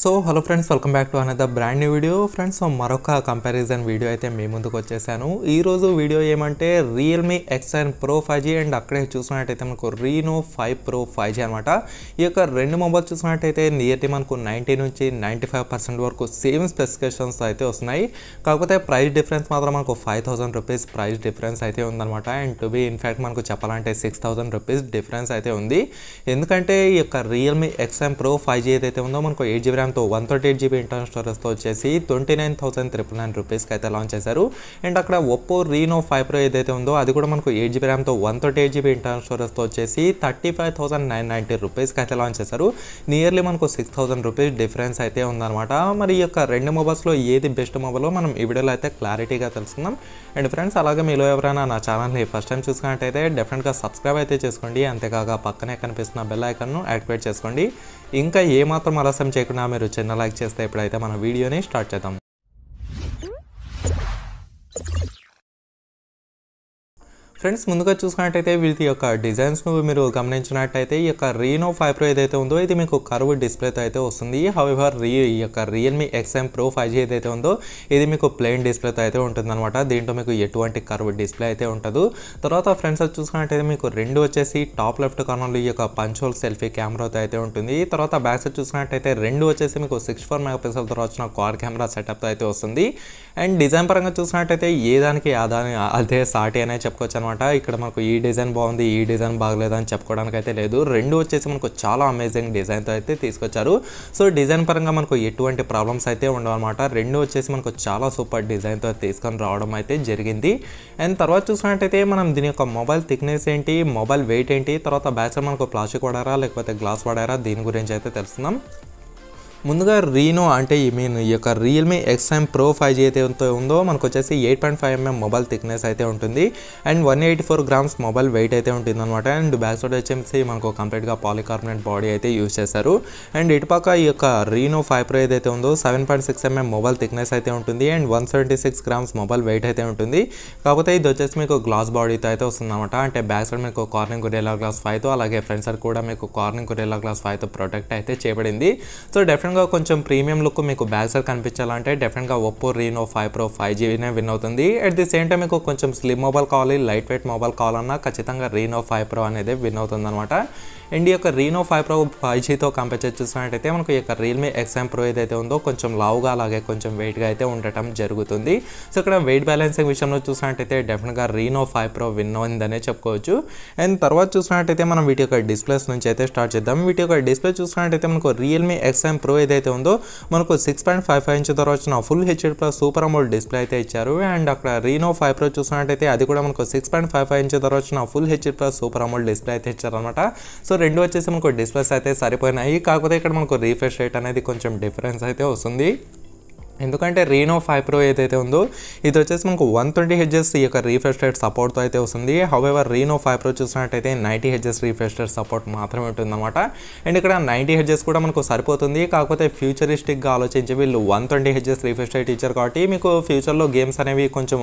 So hello friends, welcome back to another brand new video. Friends, మరొక comparison video అయితే మీ ముందుకు వచ్చేసాను. ఈరోజు వీడియో ఏమంటే రియల్మీ ఎక్స్9 ప్రో 5G అండ్ అక్కడే చూసినట్టయితే మనకు రీనో 5 ప్రో 5G అనమాట. ఈ యొక్క రెండు మొబైల్ చూసినట్టయితే నియర్లీ మనకు 90 నుంచి 95% వరకు సేమ్ స్పెసిఫికేషన్స్ అయితే వస్తున్నాయి. కాకపోతే ప్రైస్ డిఫరెన్స్ మాత్రం మనకు 5000 రూపీస్ ప్రైస్ డిఫరెన్స్ అయితే ఉందన్నమాట. అండ్ టు బి ఇన్ఫ్యాక్ట్ మనకు చెప్పాలంటే 6000 రూపీస్ డిఫరెన్స్ అయితే ఉంది. ఎందుకంటే ఈ యొక్క రియల్మీ ఎక్స్9 ప్రో 5G ఏదైతే ఉందో మనకు 8GB ర్యామ్తో 128GB ఇంటర్నల్ స్టోరేజ్తో వచ్చేసి 29,999 రూపీస్కి అయితే లాంచ్ చేశారు. అండ్ అక్కడ ఒప్పో రీనో 5 ప్రో ఏదైతే ఉందో అది కూడా మనకు 8GB ర్యామ్తో 128GB ఇంటర్నల్ స్టోరేజ్తో వచ్చేసి 35,990 రూపీస్కి అయితే లాంచ్ చేశారు. నియర్లీ మనకు 6000 రూపీస్ డిఫరెన్స్ అయితే ఉందన్నమాట. మరి ఈ యొక్క రెండు మొబైల్స్లో ఏది బెస్ట్ మొబైల్లో మనం ఈ వీడియోలో అయితే క్లారిటీగా తెలుసుకుందాం. అండ్ ఫ్రెండ్స్, అలాగే మీలో ఎవరైనా నా ఛానల్ని ఫస్ట్ టైం చూసుకున్నట్టయితే డెఫినెట్గా సబ్స్క్రైబ్ అయితే చేసుకోండి. అంతేకాక పక్కనే కనిపిస్తున్న బెల్ ఐకాన్ను యాక్టివేట్ చేసుకోండి. ఇంకా ఏమాత్రం ఆలస్యం చేయకుండా మీరు చిన్న లైక్ చేస్తే ఇప్పుడైతే మన వీడియోని స్టార్ట్ చేద్దాం. ఫ్రెండ్స్, ముందుగా చూసుకున్నట్టయితే వీటి యొక్క డిజైన్స్ను మీరు గమనించినట్టయితే ఈ యొక్క రీనో 5 ప్రో ఏదైతే ఉందో ఇది మీకు కర్వ్ డిస్ప్లేతో అయితే వస్తుంది. హౌఎవర్ ఈ యొక్క రియల్మీ ఎక్స్9 ప్రో 5G ఏదైతే ఉందో ఇది మీకు ప్లెయిన్ డిస్ప్లేతో అయితే ఉంటుందన్నమాట. దీంట్లో మీకు ఎటువంటి కర్వ్ డిస్ప్లే అయితే ఉండదు. తర్వాత ఫ్రెండ్స్ చూసుకున్నట్టయితే మీకు రెండు వచ్చేసి టాప్ లెఫ్ట్ కార్నర్లో ఈ యొక్క పంచ్ హోల్ సెల్ఫీ కెమెరాతో అయితే ఉంటుంది. తర్వాత బ్యాక్ సైడ్ చూసుకున్నట్టయితే రెండు వచ్చేసి మీకు 64 మెగాపిక్సెల్తో వచ్చిన క్వాడ్ కెమెరా సెటప్తో అయితే వస్తుంది. అండ్ డిజైన్ పరంగా చూసినట్టయితే ఏ దానికి అదే సాటి అనే చెప్పుకోవచ్చు అనమాట. ఇక్కడ మనకు ఈ డిజైన్ బాగుంది, ఈ డిజైన్ బాగలేదు అని చెప్పుకోవడానికి అయితే లేదు. రెండు వచ్చేసి మనకు చాలా అమేజింగ్ డిజైన్తో అయితే తీసుకొచ్చారు. సో డిజైన్ పరంగా మనకు ఎటువంటి ప్రాబ్లమ్స్ అయితే ఉండవు అనమాట. రెండు వచ్చేసి మనకు చాలా సూపర్ డిజైన్తో తీసుకొని రావడం అయితే జరిగింది. అండ్ తర్వాత చూసినట్టయితే మనం దీని యొక్క మొబైల్ థిక్నెస్ ఏంటి, మొబైల్ వెయిట్ ఏంటి, తర్వాత బ్యాక్ సైడ్ మనకు ప్లాస్టిక్ వాడారా లేకపోతే గ్లాస్ వాడారా దీని గురించి అయితే తెలుసుకుందాం. ముందుగా రీనో అంటే ఈ యొక్క రియల్మీ ఎక్స్9 ప్రో 5G అయితే ఉందో మనకు వచ్చేసి 8.5mm మొబైల్ థిక్నెస్ అయితే ఉంటుంది. అండ్ 184 గ్రామ్స్ మొబైల్ వెయిట్ అయితే ఉంటుంది అనమాట. అండ్ బ్యాక్ సైడ్ వచ్చేసి మనకు కంప్లీట్గా పాలికార్బోనేట్ బాడీ అయితే యూజ్ చేశారు. అండ్ ఇటుపక్క ఈ యొక్క రీనో 5 ప్రో ఏదైతే ఉందో 7.6mm మొబైల్ థిక్నెస్ అయితే ఉంటుంది. అండ్ 176 గ్రామ్స్ మొబైల్ వెయిట్ అయితే ఉంటుంది. కాకపోతే ఇది వచ్చేసి మీకు గ్లాస్ బాడీతో అయితే వస్తుంది అనమాట. అంటే బ్యాక్ సైడ్ మీకు కార్నింగ్ గొరిల్లా గ్లాస్ 5తో అలాగే ఫ్రంట్ సైడ్ కూడా మీకు కార్నింగ్ గొరిల్లా గ్లాస్ 5తో ప్రొటెక్ట్ అయితే చేయబడింది. సో డెఫినెట్గా కొంచెం ప్రీమియం లుక్ మీకు బ్యాక్ సైడ్ కనిపించాలంటే డెఫినెట్గా ఒప్పో రీనో 5 ప్రో 5Gనే విన్ అవుతుంది. అట్ ది సేమ్ టైం మీకు కొంచెం స్లిమ్ మొబైల్ కావాలి, లైట్ వెయిట్ మొబైల్ కావాలన్నా ఖచ్చితంగా రీనో 5 ప్రో అనేది విన్ అవుతుంది అనమాట. అండ్ ఈ యొక్క రీనో 5 ప్రో 5Gతో కంపేర్ చేసి చూసినట్టయితే మనకు ఈ యొక్క రియల్మీ ఎక్స్9 ప్రో ఏదైతే ఉందో కొంచెం లావుగా అలాగే కొంచెం వెయిట్గా అయితే ఉండటం జరుగుతుంది. సో ఇక్కడ వెయిట్ బ్యాలెన్సింగ్ విషయంలో చూసినట్టయితే డెఫినెట్గా రీనో 5 ప్రో విన్ అయిందనే చెప్పుకోవచ్చు. అండ్ తర్వాత చూసినట్టయితే మనం వీటి యొక్క డిస్ప్లేస్ నుంచి అయితే స్టార్ట్ చేద్దాం. వీటి యొక్క డిస్ప్లే చూసినట్టయితే మనకు రియల్మీ ఎక్స్9 ప్రో ఏదైతే ఉందో మనకు 6.55 ఇంచ్ ద్వారా వచ్చిన full HD+ super AMOLED display అయితే ఇచ్చారు. అండ్ అక్కడ రీనో 5 ప్రో చూసినట్టయితే అది కూడా మనకు 6.55 ఇంచ్ ద్వారా వచ్చిన full HD+ super AMOLED display అయితే ఇచ్చారనమాట. సో రెండు వచ్చేసి మనకు డిస్ప్లేస్ అయితే సరిపోయినాయి. కాకపోతే ఇక్కడ మనకు రీఫ్రెష్ రేట్ అనేది కొంచెం డిఫరెన్స్ అయితే వస్తుంది. ఎందుకంటే రీనో 5 ప్రో ఏదైతే ఉందో ఇది వచ్చేసి మనకు 120Hz ఈ యొక్క రీఫ్రెష్ రేట్ సపోర్ట్తో అయితే వస్తుంది. హౌఎవర్ రీనో 5 ప్రో చూసినట్టయితే 90Hz రీఫ్రెష్ రేట్ సపోర్ట్ మాత్రమే ఉంటుందన్నమాట. అండ్ ఇక్కడ 90Hz కూడా మనకు సరిపోతుంది. కాకపోతే ఫ్యూచరిస్టిక్గా ఆలోచించి వీళ్ళు 120Hz రీఫ్రెష్ రేట్ ఇచ్చారు కాబట్టి మీకు ఫ్యూచర్లో గేమ్స్ అనేవి కొంచెం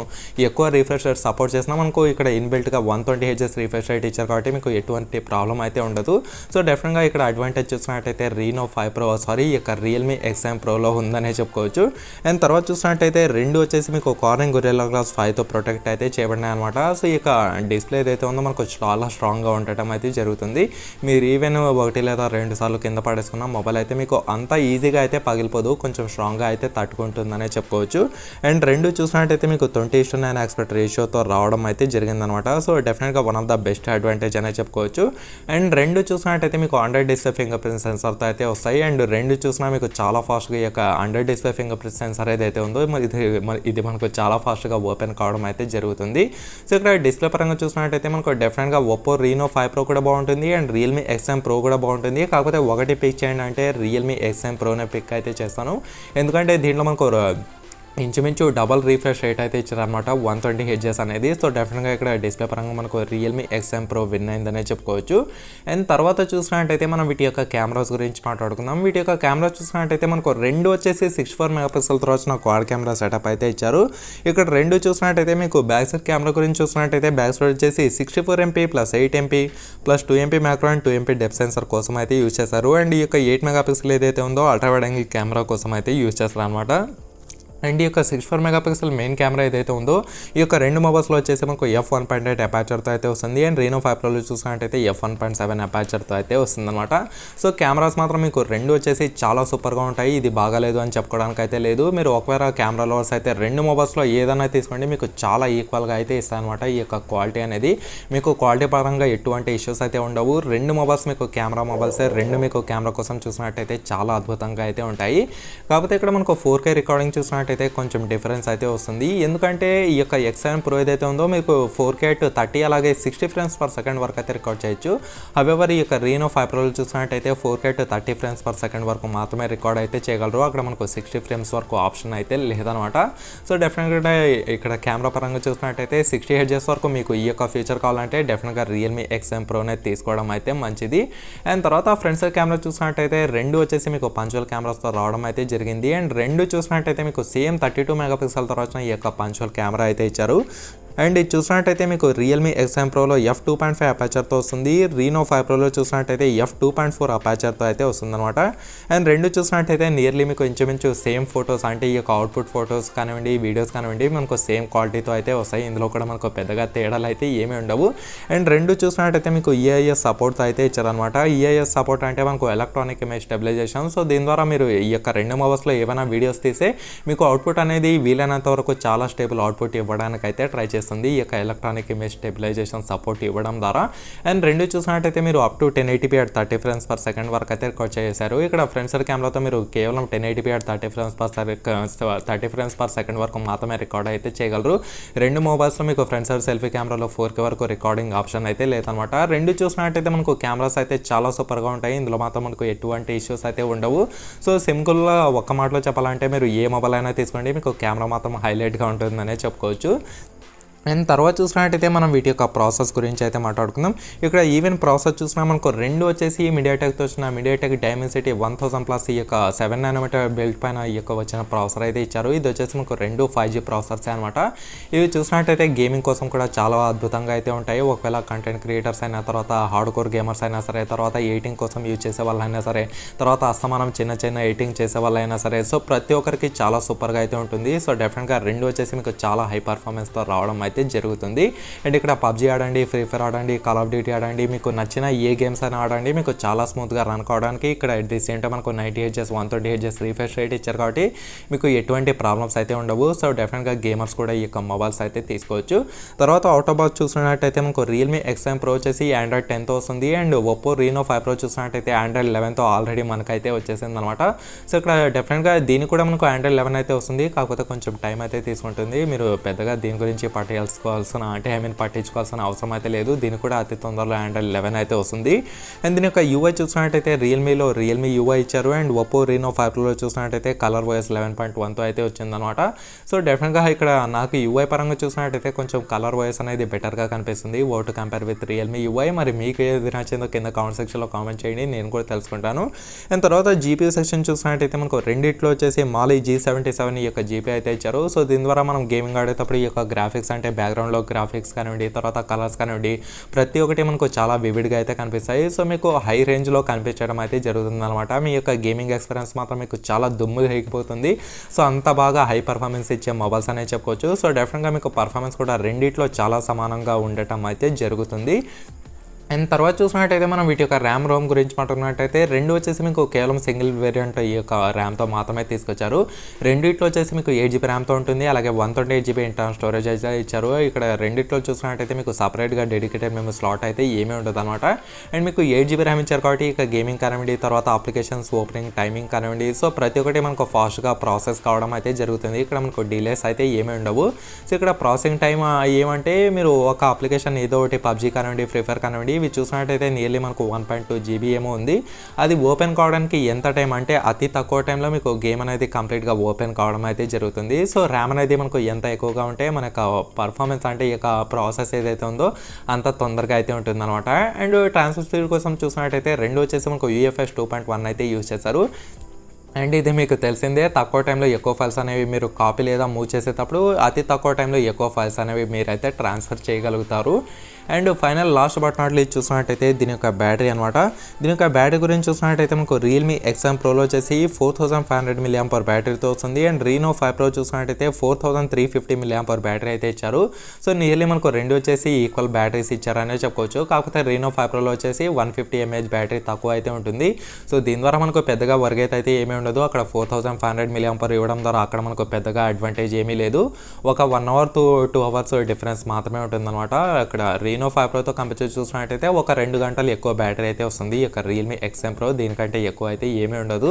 ఎక్కువ రీఫ్రెష్ రేట్ సపోర్ట్ చేసినా మనకు ఇక్కడ ఇన్బిల్ట్గా 120Hz రీఫ్రెష్ రేట్ ఇచ్చారు కాబట్టి మీకు ఎటువంటి ప్రాబ్లం అయితే ఉండదు. సో డెఫినెట్గా ఇక్కడ అడ్వాంటేజ్ చూసినట్టయితే రీనో 5 ప్రో ఈ యొక్క రియల్మీ ఎక్స్9 ప్రోలో ఉందనే చెప్పుకోవచ్చు. అండ్ తర్వాత చూసినట్టయితే రెండు వచ్చేసి మీకు కార్నింగ్ గొరిల్లా గ్లాస్ 5తో ప్రొటెక్ట్ అయితే చేయబడినాయి అనమాట. సో ఈ యొక్క డిస్ప్లే ఏదైతే ఉందో మనకు చాలా స్ట్రాంగ్గా ఉండటం అయితే జరుగుతుంది. మీరు ఈవెన్ 1 లేదా 2 సార్లు కింద పడేసుకున్న మొబైల్ అయితే మీకు అంత ఈజీగా అయితే పగిలిపోదు, కొంచెం స్ట్రాంగ్గా అయితే తట్టుకుంటుందనే చెప్పుకోవచ్చు. అండ్ రెండు చూసినట్టయితే మీకు 20:9 ఆస్పెక్ట్ రేషియోతో రావడం అయితే జరిగిందనమాట. సో డెఫినెట్గా one of the best advantage అనే చెప్పుకోవచ్చు. అండ్ రెండు చూసినట్టయితే మీకు అండర్ డిస్ప్లే ఫింగర్ ప్రింట్ సెన్సర్తో అయితే వస్తాయి. అండ్ రెండు చూసినా మీకు చాలా ఫాస్ట్గా ఈ యొక్క under display finger print sensor ఏదైతే ఉందో ఇది మనకు చాలా ఫాస్ట్గా ఓపెన్ కావడం అయితే జరుగుతుంది. సో ఇక్కడ డిస్ప్లే పరంగా చూసినట్టయితే మనకు డెఫినెట్గా ఒప్పో రీనో 5 ప్రో కూడా బాగుంటుంది అండ్ రియల్మీ ఎక్స్9 ప్రో కూడా బాగుంటుంది. కాకపోతే ఒకటి పిక్ చేయండి అంటే రియల్మీ ఎక్స్9 ప్రోనే పిక్ అయితే చేస్తాను. ఎందుకంటే దీంట్లో మనకు ఇంచుమించు డబల్ రీఫ్రెష్ రేట్ అయితే ఇచ్చారనమాట 120 హెడ్జెస్ అనేది. సో డెఫినెట్గా ఇక్కడ డిస్ప్లే పరంగా మనకు రియల్మీ XM Pro విన్ అయిందనే చెప్పుకోవచ్చు. అండ్ తర్వాత చూసినట్టయితే మనం వీటి యొక్క కెమెరాస్ గురించి మాట్లాడుకుందాం. వీటి యొక్క కెమెరాస్ చూసినట్టయితే మనకు రెండు వచ్చేసి 64 మెగాపిక్సెల్తో వచ్చిన క్వాడ్ కెమెరా సెటప్ అయితే ఇచ్చారు. ఇక్కడ రెండు చూసినట్టయితే మీకు బ్యాక్ సైడ్ కెమెరా గురించి చూసినట్టయితే బ్యాక్ సైడ్ వచ్చేసి 64 MP + 8 MP + 2 MP macro and 2 MP depth sensor కోసం అయితే యూజ్ చేశారు. అండ్ ఈ యొక్క 8 మెగాపిక్సెల్ ఏదైతే ఉందో అల్ట్రా వైడ్ యాంగిల్ కెమెరా కోసం అయితే యూజ్ చేస్తారు అనమాట. అండ్ ఈ యొక్క 64 మెగాపిక్సెల్ మెయిన్ కెమెరా ఏదైతే ఉందో ఈ యొక్క రెండు మొబైల్స్లో వచ్చేసి మనకు f1.8 అపాచర్తో అయితే వస్తుంది. అండ్ Reno 5 Proలో చూసినట్టయితే f1.7 అపాచర్తో అయితే వస్తుంది అనమాట. సో కెమెరాస్ మాత్రం మీకు రెండు వచ్చేసి చాలా సూపర్గా ఉంటాయి. ఇది బాగాలేదు అని చెప్పుకోవడానికి అయితే లేదు. మీరు ఒకవేళ కెమెరా లవర్స్ అయితే రెండు మొబైల్స్లో ఏదైనా తీసుకోండి, మీకు చాలా ఈక్వల్గా అయితే ఇస్తాయన్నమాట. ఈ యొక్క క్వాలిటీ అనేది మీకు క్వాలిటీ పరంగా ఎటువంటి ఇష్యూస్ అయితే ఉండవు. రెండు మొబైల్స్ మీకు కెమెరా మొబైల్సే, రెండు మీకు కెమెరా కోసం చూసినట్టయితే చాలా అద్భుతంగా అయితే ఉంటాయి. కాకపోతే ఇక్కడ మనకు 4K రికార్డింగ్ చూసినట్టయితే కొంచెం డిఫరెన్స్ అయితే వస్తుంది. ఎందుకంటే ఈ యొక్క XM Pro ఏదైతే ఉందో మీకు 4K 30 అలాగే 60 ఫ్రేమ్స్ పర్ సెకండ్ వరకు అయితే రికార్డ్ చేయొచ్చు. హవెవర్ ఈ యొక్క Reno 5 Pro చూసినట్టయితే 4K 30 ఫ్రేమ్స్ పర్ సెకండ్ వరకు మాత్రమే రికార్డ్ అయితే చేయగలరు. అక్కడ మనకు 60 ఫ్రేమ్స్ వరకు ఆప్షన్ అయితే లేదనమాట. సో డెఫినెట్గా ఇక్కడ కెమెరా పరంగా చూసినట్టయితే 60 హెడ్జెస్ వరకు మీకు ఈ యొక్క ఫీచర్ కావాలంటే డెఫినెట్గా రియల్మీ XM Pro అనేది తీసుకోవడం అయితే మంచిది. అండ్ తర్వాత ఫ్రంట్ సైడ్ కెమెరా చూసినట్టయితే రెండు వచ్చేసి మీకు పంచువల్ కెమెరాస్తో రావడం అయితే జరిగింది. అండ్ రెండు చూసినట్టయితే మీకు సేమ్ 32 మెగాపిక్సెల్తో వచ్చిన ఈ యొక్క పంచువల్ కెమెరా అయితే ఇచ్చారు. అండ్ ఇది చూసినట్టయితే మీకు రియల్మీ XM Proలో f2.5 అపాచర్తో వస్తుంది. Reno 5 Proలో చూసినట్టయితే f2.4 అపాచర్తో అయితే వస్తుందన్నమాట. అండ్ రెండు చూసినట్టయితే నియర్లీ మీకు ఇంచుమించు సేమ్ ఫొటోస్ అంటే ఈ యొక్క అవుట్పుట్ ఫొటోస్ కానివ్వండి, వీడియోస్ కానివ్వండి మనకు సేమ్ క్వాలిటీతో అయితే వస్తాయి. ఇందులో కూడా మనకు పెద్దగా తేడాలు అయితే ఏమీ ఉండవు. అండ్ రెండు చూసినట్టయితే మీకు EIS సపోర్ట్తో అయితే ఇచ్చారనమాట. EIS సపోర్ట్ అంటే మనకు ఎలక్ట్రానిక్ ఇమేజ్ స్టెబిలైజేషన్. సో దీని ద్వారా మీరు ఈ యొక్క రెండు మొబైల్స్లో ఏమైనా వీడియోస్ తీస్తే మీకు అవుట్పుట్ అనేది వీలైనంత వరకు చాలా స్టేబుల్ అవుట్పుట్ ఇవ్వడానికి అయితే ట్రై చేస్తుంది ఈ యొక్క ఎలక్ట్రానిక్ ఇమేజ్ స్టెబిలైజేషన్ సపోర్ట్ ఇవ్వడం ద్వారా. అండ్ రెండు చూసినట్టయితే మీరు up to 1080p at 30 frames per second వరకు అయితే రికార్డ్ చేశారు. ఇక్కడ ఫ్రంట్ సైడ్ కెమెరాతో మీరు కేవలం 1080p at 30 frames per second వరకు మాత్రమే రికార్డ్ అయితే చేయగలరు. రెండు మొబైల్స్లో మీకు ఫ్రంట్ సైడ్ సెల్ఫీ కెమెరాలో 4K వరకు రికార్డింగ్ ఆప్షన్ అయితే లేదనమాట. రెండు చూసినట్టయితే మనకు కెమెరాస్ అయితే చాలా సూపర్గా ఉంటాయి. ఇందులో మాత్రం మనకు ఎటువంటి ఇష్యూస్ అయితే ఉండవు. సో సింపుల్గా ఒక్క మాటలో చెప్పాలంటే మీరు ఏ మొబైల్ అయినా తీసుకోండి, మీకు కెమెరా మాత్రం హైలైట్గా ఉంటుందనే చెప్పుకోవచ్చు. అండ్ తర్వాత చూసినట్టయితే మనం వీటి యొక్క ప్రాసెస్ గురించి అయితే మాట్లాడుకుందాం. ఇక్కడ ఈవెన్ ప్రాసెస్ చూసినా మనకు రెండు వచ్చేసి మీడియాటెక్తో వచ్చిన మీడియాటెక్ డైమెన్సిటీ 1000+ ఈ యొక్క 7 nm బిల్డ్ పైన ఈ యొక్క వచ్చిన ప్రాసెసర్ అయితే ఇచ్చారు. ఇది వచ్చేసి మనకు రెండు 5G ప్రాసెసర్సే అనమాట. ఇవి చూసినట్టయితే గేమింగ్ కోసం కూడా చాలా అద్భుతంగా అయితే ఉంటాయి. ఒకవేళ కంటెంట్ క్రియేటర్స్ అయినా, తర్వాత హార్డ్ కోర్ గేమర్స్ అయినా సరే, తర్వాత ఎడిటింగ్ కోసం యూజ్ చేసే వాళ్ళైనా సరే, తర్వాత అస్తమానం చిన్న ఎడిటింగ్ చేసే వాళ్ళైనా సరే, సో ప్రతి ఒక్కరికి చాలా సూపర్గా అయితే ఉంటుంది. సో డెఫినెట్గా రెండు వచ్చేసి మీకు చాలా హై పర్ఫార్మెన్స్తో రావడం అయితే జరుగుతుంది. అండ్ ఇక్కడ PUBG ఆడండి, ఫ్రీ ఫైర్ ఆడండి, కాల్ ఆఫ్ డ్యూటీ ఆడండి, మీకు నచ్చిన ఏ గేమ్స్ అయినా ఆడండి, మీకు చాలా స్మూత్గా రన్ కావడానికి ఇక్కడ ఎట్ ది సేమ్ టైం మనకు 90 హెడ్జెస్ 120 హెడ్జెస్ రీఫ్రెష్ రేట్ ఇచ్చారు కాబట్టి మీకు ఎటువంటి ప్రాబ్లమ్స్ అయితే ఉండవు. సో డెఫినెట్గా గేమర్స్ కూడా ఈ యొక్క మొబైల్స్ అయితే తీసుకోవచ్చు. తర్వాత అవుట్ ఆఫ్ బాక్స్ చూసినట్టయితే మనకు రియల్మీ XM Pro వచ్చేసి Android 10తో వస్తుంది. అండ్ Oppo Reno 5 Pro చూసినట్టయితే Android 11తో ఆల్రెడీ మనకైతే వచ్చేసింది అనమాట. సో ఇక్కడ డెఫినెట్గా దీనికి కూడా మనకు Android 11 అయితే వస్తుంది. కాకపోతే కొంచెం టైం అయితే తీసుకుంటుంది. మీరు పెద్దగా దీని గురించి పట్టించుకోవాల్సిన అవసరం అయితే లేదు. దీనికి కూడా అతి తొందరలో Android 11 అయితే వస్తుంది. అండ్ దీని యొక్క UI చూసినట్టయితే రియల్మీలో రియల్మీ UI ఇచ్చారు. అండ్ Oppo Reno 5 Proలో చూసినట్టయితే ColorOS 11.1తో అయితే వచ్చిందనమాట. సో డెఫినెట్గా ఇక్కడ నాకు UI పరంగా చూసినట్టయితే కొంచెం ColorOS అనేది బెటర్గా కనిపిస్తుంది ఓ to compare with Realme UI. మరి మీకు ఏది నచ్చిందో కింద కామెంట్ సెక్షన్లో కామెంట్ చేయండి, నేను కూడా తెలుసుకుంటాను. అండ్ తర్వాత GPU సెక్షన్ చూసినట్టయితే మనకు రెండిట్లో వచ్చేసి Mali G77 ఈ యొక్క GPU అయితే ఇచ్చారు. సో దీని ద్వారా మనం గేమింగ్ ఆడేటప్పుడు ఈ యొక్క గ్రాఫిక్స్ అంటే బ్యాక్గ్రౌండ్లో గ్రాఫిక్స్ కానివ్వండి, తర్వాత కలర్స్ కానివ్వండి, ప్రతి ఒక్కటి మనకు చాలా వివిడ్గా అయితే కనిపిస్తాయి. సో మీకు హై రేంజ్లో కనిపించడం అయితే జరుగుతుంది అనమాట. మీ యొక్క గేమింగ్ ఎక్స్పీరియన్స్ మాత్రం మీకు చాలా దుమ్ము రేగిపోతుంది. సో అంత బాగా హై పర్ఫార్మెన్స్ ఇచ్చే మొబైల్స్ అనే చెప్పుకోవచ్చు. సో డెఫినెట్గా మీకు పర్ఫార్మెన్స్ కూడా రెండిట్లో చాలా సమానంగా ఉండటం అయితే జరుగుతుంది. అండ్ తర్వాత చూసినట్టయితే మనం వీటి యొక్క ర్యామ్ రోమ్ గురించి మాట్లాడుకున్నట్టయితే రెండు వచ్చేసి మీకు కేవలం సింగిల్ వేరియంట్ ఈ యొక్క ర్యామ్తో మాత్రమే తీసుకొచ్చారు. రెండిట్లో వచ్చేసి మీకు 8GB ర్యామ్తో ఉంటుంది, అలాగే 128GB ఇంటర్నల్ స్టోరేజ్ అయితే ఇచ్చారు. ఇక్కడ రెండిట్లో చూసినట్టయితే మీకు సపరేట్గా డెడికేటెడ్ మెమరీ స్లాట్ అయితే ఏమీ ఉండదు అనమాట. అండ్ మీకు 8GB ర్యామ్ ఇచ్చారు కాబట్టి ఇక గేమింగ్ కానివ్వండి, తర్వాత అప్లికేషన్స్ ఓపెనింగ్ టైమింగ్ కానివ్వండి, సో ప్రతి ఒక్కటి మనకు ఫాస్ట్గా ప్రాసెస్ కావడం అయితే జరుగుతుంది. ఇక్కడ మనకు డిలేస్ అయితే ఏమీ ఉండవు. సో ఇక్కడ ప్రాసెసింగ్ టైం ఏమంటే మీరు ఒక అప్లికేషన్ ఏదో ఒకటి PUBG కానివ్వండి, ఫ్రీ ఫైర్ కానివ్వండి, ఇవి చూసినట్టయితే నియర్లీ మనకు 1.2 GB ఏమో ఉంది. అది ఓపెన్ కావడానికి ఎంత టైం అంటే అతి తక్కువ టైంలో మీకు గేమ్ అనేది కంప్లీట్గా ఓపెన్ కావడం అయితే జరుగుతుంది. సో ర్యామ్ అనేది మనకు ఎంత ఎక్కువగా ఉంటే మనకు పర్ఫార్మెన్స్ అంటే ఈ యొక్క ప్రాసెస్ ఏదైతే ఉందో అంత తొందరగా అయితే ఉంటుందన్నమాట. అండ్ ట్రాన్స్ఫర్ స్పీడ్ కోసం చూసినట్టయితే రెండు వచ్చేసి మనకు UFS 2.1 అయితే యూజ్ చేశారు. అండ్ ఇది మీకు తెలిసిందే, తక్కువ టైంలో ఎక్కువ ఫైల్స్ అనేవి మీరు కాపీ లేదా మూవ్ చేసేటప్పుడు అతి తక్కువ టైంలో ఎక్కువ ఫైల్స్ అనేవి మీరైతే ట్రాన్స్ఫర్ చేయగలుగుతారు. And final last but not least చూసినట్టయితే దీని యొక్క బ్యాటరీ అనమాట. దీని యొక్క బ్యాటరీ గురించి చూసినట్టయితే మనకు రియల్మీ XM Proలో వచ్చేసి 4500 mAh బ్యాటరీతో వస్తుంది. అండ్ Reno 5 Pro చూసినట్టయితే 4350 mAh బ్యాటరీ అయితే ఇచ్చారు. సో నియర్లీ మనకు రెండు వచ్చేసి ఈక్వల్ బ్యాటరీస్ ఇచ్చారనే చెప్పుకోవచ్చు. కాకపోతే Reno 5 Proలో వచ్చేసి 150 mAh బ్యాటరీ తక్కువ అయితే ఉంటుంది. సో దీని ద్వారా మనకు పెద్దగా వర్క్ అయితే ఏమీ ఉండదు. అక్కడ 4500 mAh ఇవ్వడం ద్వారా అక్కడ మనకు పెద్దగా అడ్వాంటేజ్ ఏమీ లేదు. ఒక 1 hour to 2 hours డిఫరెన్స్ మాత్రమే ఉంటుందన్నమాట. అక్కడ Reno 5 Proతో కంపేర్ చేసి చూసినట్టయితే ఒక 2 గంటలు ఎక్కువ బ్యాటరీ అయితే వస్తుంది ఈ యొక్క రియల్మీ XM Pro. దీనికంటే ఎక్కువ అయితే ఏమీ ఉండదు.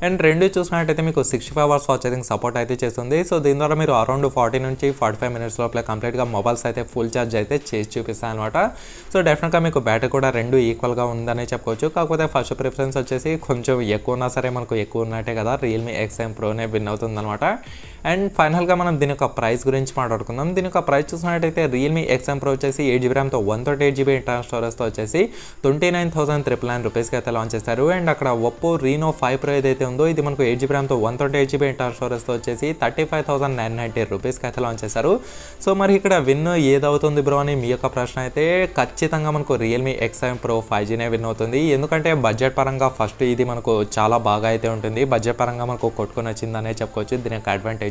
అండ్ రెండు చూసినట్టయితే మీకు 65 hours వాచ్ ఛార్జింగ్ సపోర్ట్ అయితే చేస్తుంది. సో దీని ద్వారా మీరు అరౌండ్ 40 నుంచి 45 minutes లోపల కంప్లీట్గా మొబైల్స్ అయితే ఫుల్ ఛార్జ్ అయితే చేసి చూపిస్తాయి అనమాట. సో డెఫినెట్గా మీకు బ్యాటరీ కూడా రెండు ఈక్వల్గా ఉందనే చెప్పుకోవచ్చు. కాకపోతే ఫస్ట్ ప్రిఫరెన్స్ వచ్చేసి కొంచెం ఎక్కువ ఉన్నా సరే మనకు ఎక్కువ ఉన్నట్టే కదా రియల్మీ XM Proనే విన్ అవుతుందన్నమాట. అండ్ ఫైనల్గా మనం దీని యొక్క ప్రైస్ గురించి మాట్లాడుకుందాం. దీని యొక్క ప్రైస్ చూసినట్టయితే రియల్మీ XM Pro వచ్చేసి 8GB ర్యామ్తో 128GB ఇంటర్నల్ స్టోరేజ్తో వచ్చేసి 29,999 రూపీస్కి అయితే లాంచ్ చేస్తారు. అండ్ అక్కడ ఒప్పో Reno 5 Pro ఏదైతే ఉందో ఇది మనకు 8GB ర్యామ్తో 128GB ఇంటర్నల్ స్టోరేజ్తో వచ్చేసి 35,990 రూపీస్కి అయితే లాంచ్ చేశారు. సో మరి ఇక్కడ విన్ ఏదవుతుంది బ్రో అని మీ యొక్క ప్రశ్న అయితే ఖచ్చితంగా మనకు రియల్మీ XM Pro 5Gనే విన్ అవుతుంది. ఎందుకంటే బడ్జెట్ పరంగా ఫస్ట్ ఇది మనకు చాలా బాగా అయితే ఉంటుంది. బడ్జెట్ పరంగా మనకు కొట్టుకొని వచ్చిందనే చెప్పుకోవచ్చు దీని యొక్క అడ్వాంటేజ్.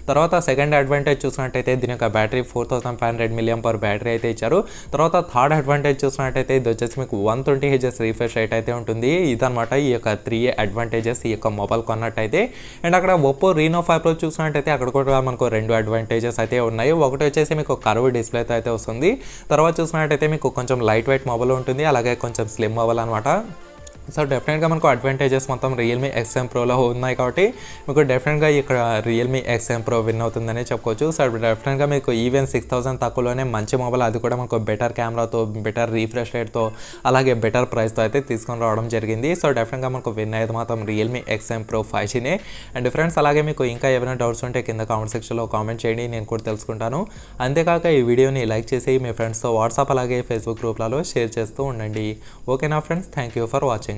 తర్వాత సెకండ్ అడ్వాంటేజ్ చూసినట్టయితే దీని యొక్క బ్యాటరీ 4500 mAh బ్యాటరీ అయితే ఇచ్చారు. తర్వాత థర్డ్ అడ్వాంటేజ్ చూసినట్టయితే ఇది వచ్చేసి మీకు 120 Hz రిఫ్రెష్ రేట్ అయితే ఉంటుంది. ఇదనమాట ఈ యొక్క 3 అడ్వాంటేజెస్ ఈ యొక్క మొబైల్ కొన్నట్టయితే. అండ్ అక్కడ ఒప్పో Reno 5 Pro చూసినట్టయితే అక్కడ కూడా మనకు రెండు అడ్వాంటేజెస్ అయితే ఉన్నాయి. ఒకటి వచ్చేసి మీకు కర్వ్ డిస్ప్లేతో అయితే వస్తుంది. తర్వాత చూసినట్టయితే మీకు కొంచెం లైట్ వెయిట్ మొబైల్ ఉంటుంది, అలాగే కొంచెం స్లిమ్ మొబైల్ అనమాట. సో డెఫినెట్గా మనకు అడ్వాంటేజెస్ మొత్తం రియల్మీ XM Proలో ఉన్నాయి కాబట్టి మీకు డెఫినెట్గా ఇక్కడ రియల్మీ XM Pro విన్ అవుతుందని చెప్పుకోవచ్చు. సో డెఫినెట్గా మీకు ఈవెన్ 6000 తక్కువలోనే మంచి మొబైల్, అది కూడా మనకు బెటర్ కెమెరాతో, బెటర్ రీఫ్రెష్ రేట్తో, అలాగే బెటర్ ప్రైస్తో అయితే తీసుకొని రావడం జరిగింది. సో డెఫినెట్గా మనకు విన్ అయ్యేది మాత్రం రియల్మీ XM Pro 5Gనే. అండ్ ఫ్రెండ్స్ అలాగే మీకు ఇంకా ఏమైనా డౌట్స్ ఉంటే కింద కామెంట్ సెక్షన్లో కామెంట్ చేయండి, నేను కూడా తెలుసుకుంటాను. అంతేకాక ఈ వీడియోని లైక్ చేసి మీ ఫ్రెండ్స్తో వాట్సాప్ అలాగే ఫేస్బుక్ గ్రూప్లలో షేర్ చేస్తూ ఉండండి. ఓకేనా friends, thank you for watching.